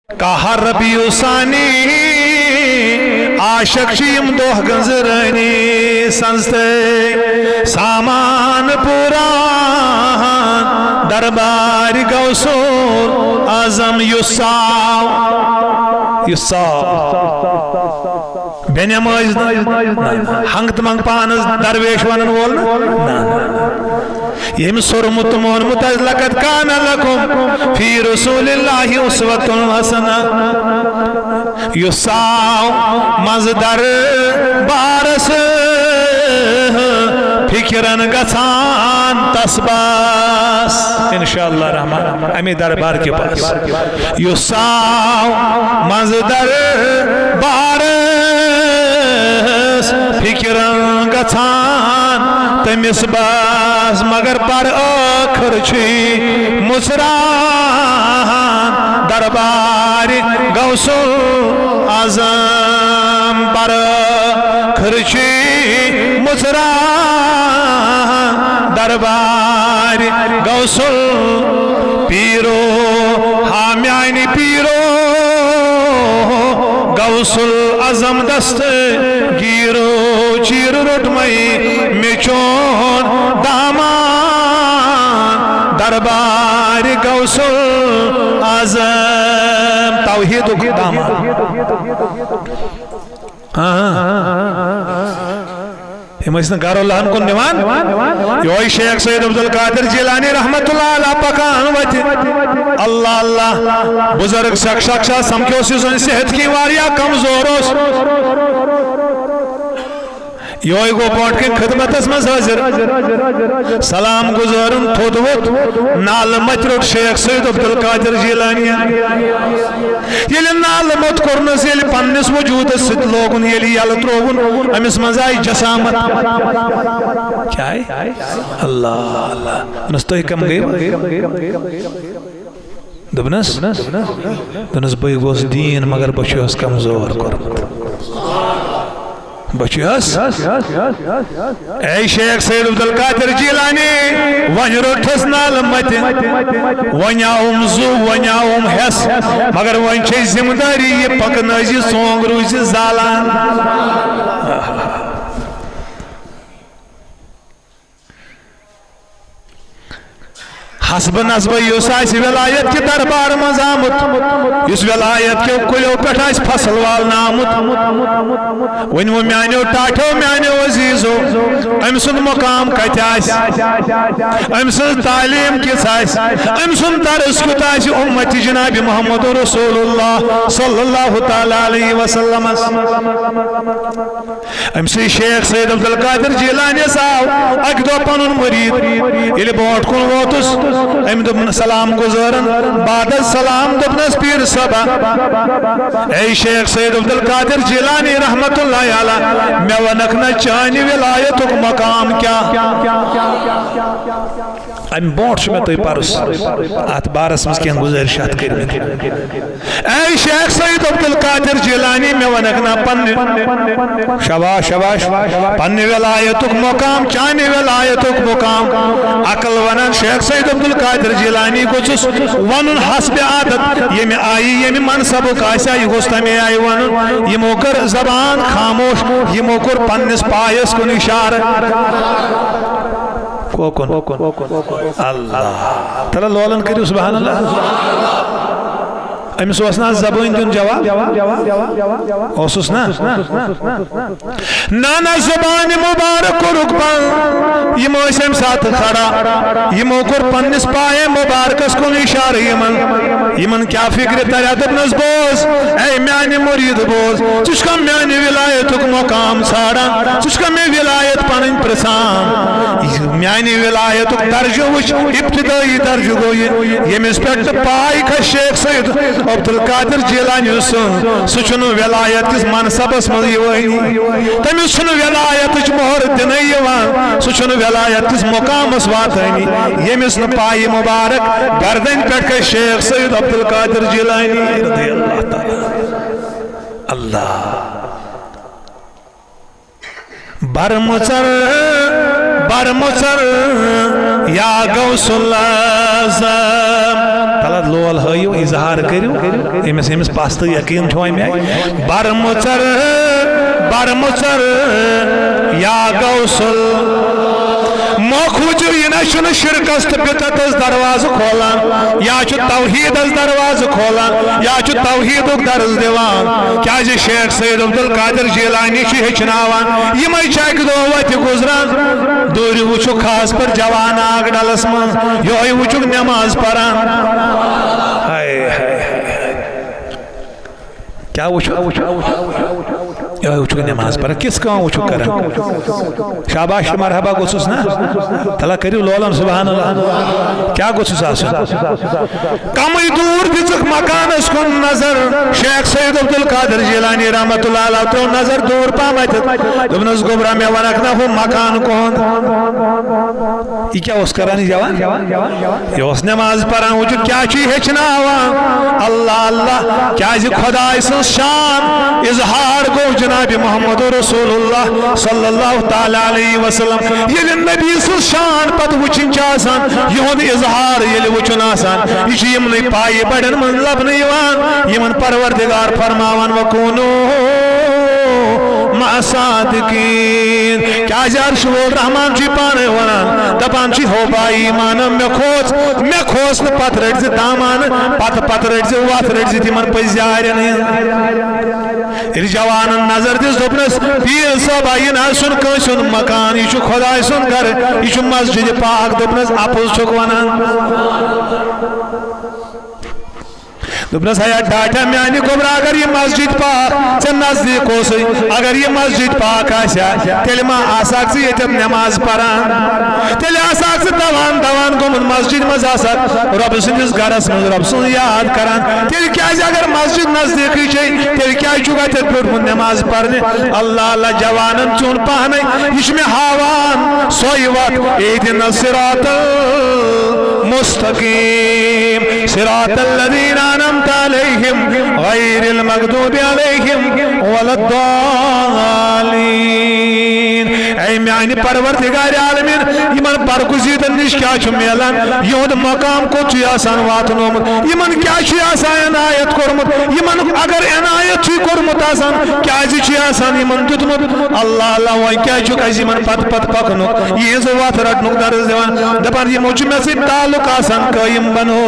کہا ربیع ثانی عاشق شیم دوہ گنزرانی سنستے سامان پوران دربار غوثُل اعظم یساو بینماز ہنگت منگ پانز درویش ونن وول یم سرمت مونمت لقد کان لکم فی رسول اللہ اسوۃ حسنہ یساو مزدر بارس فکرن گژھان تسباس انشاءاللہ رحمان امی دربار کے پاس یساو مزدر بارس فکرن گژھان تمس باس مگر پر آخر چھی مسران دربار غوثُل اعظم پر آخر چھی مسران دربار غوثُل پیرو حامیانی پیرو غوثُل اعظم دست گیرو چیر رٹمئی میچون دامان دربار غوثُل اعظم توحید دامان ہمیں گھر اللہ کن نوان یہ شیخ سید عبدالقادر جیلانی رحمت اللہ علیہ پکان وتی اللہ اللہ بزرگ شخصا سمکھو سن صحت کی واریا کمزور یہ گو پوٹ کے خدمت مز حاضر سلام گزارن تھود ووت نال مت روٹ شیخ سید عبدالقادر جیلانی یل نال مت کورنس یل پنس وجود ست لوگن یل یل تروون امس مز آئی جسامت کیا ہے اللہ اللہ نستوئی کم گئی دبنس بے گوس دین مگر بچوس کمزور کورمت بچیس اے شیخ سید عبدالقادر جیلانی ون روٹس نال مت ون آوم زو ون آوم حس مگر ون چھ ذمہ داری یہ پکنازی سونگ روزی زالان حسب نسب یس ولایت کے دربار مز آمت اس ولایت کے کلو پہ فصل والنا آمت ون وہ میانو ٹاٹھو میانو عزیزو ام سن مقام کت ام سن تعلیم کس ام سن درس کت امت جناب محمد رسول اللہ صلی اللہ تعالی علیہ وسلم ام سی شیخ سید عبدالقادر جیلانی صاحب اک دو پنن مرید یل بوٹ کن ووتس ام دبن سلام گزارن بعد السلام دبنس پیر صبا اے شیخ سید عبدالقادر جیلانی رحمت اللہ علیہ میں ونکنا چانی ولایت مقام کیا ام بوٹ میں تو پرس ات بارس مز کین گزارشات کرمت اے شیخ سید عبدالقادر جیلانی میں ونکنا پن شباش شباش پن ولایت مقام چانی ولایت مقام عقل ونن شیخ سید عبدالقادر جیلانی گوچس ونن حسب عادت یہ میں آئی یہ میں منصب کاسا یہ گوستا میں آئی ونن یہ موکر زبان خاموش یہ موکر پنس پایس کن اشارہ کوکن اللہ تلا لولن کریو سبحان اللہ امس وسنا زبان دن جواب اوسس نا نانا زبان مبارک رکبان یہ موسم ساتھ کھڑا یہ موکر پنس پائے مبارکس کن اشارہ یمن کیا فکر تریادت نز بوز اے میانی مرید بوز چشکا میانی ولایت مقام ساڑا چشکا میں ولایت پنن پرسان میانی ولایت درجہ وچ ابتدائی درجہ گوئی یہ مسپیکٹ پائی کا شیخ سید عبدالقادر جیلانی سچن ولایت کس منصبس من تمس چھ ولایت مہر دن سچن ولایت کس مقامس واتانی یمس پائی مبارک گردن پہ شیخ سید عبدالقادر جیلانی رضی اللہ تعالی اللہ برمچر برمچر یا غوث الاعظم تھوڑا لول ہائیو اظہار کریو امس پست یقین چھو میں برمچر برمچر یا غوثل موخوچو یہ نشن شرکست بدعت دروازہ کھولان یا چھ توحید دروازہ کھولان یا چھ توحید درس دیوان کیا جی شیخ سید عبدالقادر جیلانی چھ ہچناوان یہ میں چاک دو وقت گزران دوری وچھو خاص پر جوان آگ ڈالس من یہ وچھو نماز پران کیا وچھو یہ وچھو نماز پر کس کام وچھو کرن شاباش مرحبا گوسس نا تلا کریو لولم سبحان اللہ کیا گوسس آسن کمی دور دچک مکان اس کن نظر شیخ سید عبدالقادر جیلانی رحمت اللہ علیہ تو نظر دور پامت دبنس گبرہ میں ونکنا ہو مکان کون یہ کیا اس کرانی جوان یہ اس نماز پران وچھو کیا چی ہچنا ہوا اللہ اللہ کیا جی خدا اس شان اظہار گو جناب محمد رسول اللہ صلی اللہ تعالی علیہ وسلم یہ نبی سو شان پت وچن چاسان یہ اظہار یہ وچن آسان یہ یمن پائی بڑن من لبن یوان یمن پروردگار فرماوان وکونو مع صادقین کیا جار شوال رحمان جی پانے ونان دپان جی ہو بائی ایمانم میں کھوس پت رٹ زی دامان پت رٹ زی وات رٹ زی تیمن پزیارن جوان نظر دس دپنس پیر صاحب آئین سن کنسن مکان یہ خدا سن گھر یہ مسجد پاک دپنس اپوز چھک ونان دپنس ہے ڈاٹا میانی گبرا اگر یہ مسجد پاک سے نزدیک ہو سی اگر یہ مسجد پاک آسیا تیل ما آساک سے یہ نماز پران تیل آساک سے دوان گمن مسجد مز آساک رب سندس گرس مز رب سن یاد کران تیل کیا اگر مسجد نزدیک ہی چاہی تیل کیا چکا تیل پر نماز پرنے اللہ اللہ جوانن چون پانے اس میں حاوان سوئی وقت ایدن الصراط المستقیم صراط الذین انعمت علیہم غیر المغضوب علیہم ولا الضالین اے میانی پروردگار عالمین یمن برگزیدن نش کیا چھ میلان یہود مقام کو چھ آسان واتنومت یمن کیا چھ آسان عنایت کرمت یمن اگر عنایت چھ کرمت آسان کیا چھ آسان یمن دتمت اللہ اللہ وای کیا چھ کز یمن پت پکنو یہ زو وات رٹنک درز دیوان دپان یہ موچ میں سے تعلق آسان قائم بنو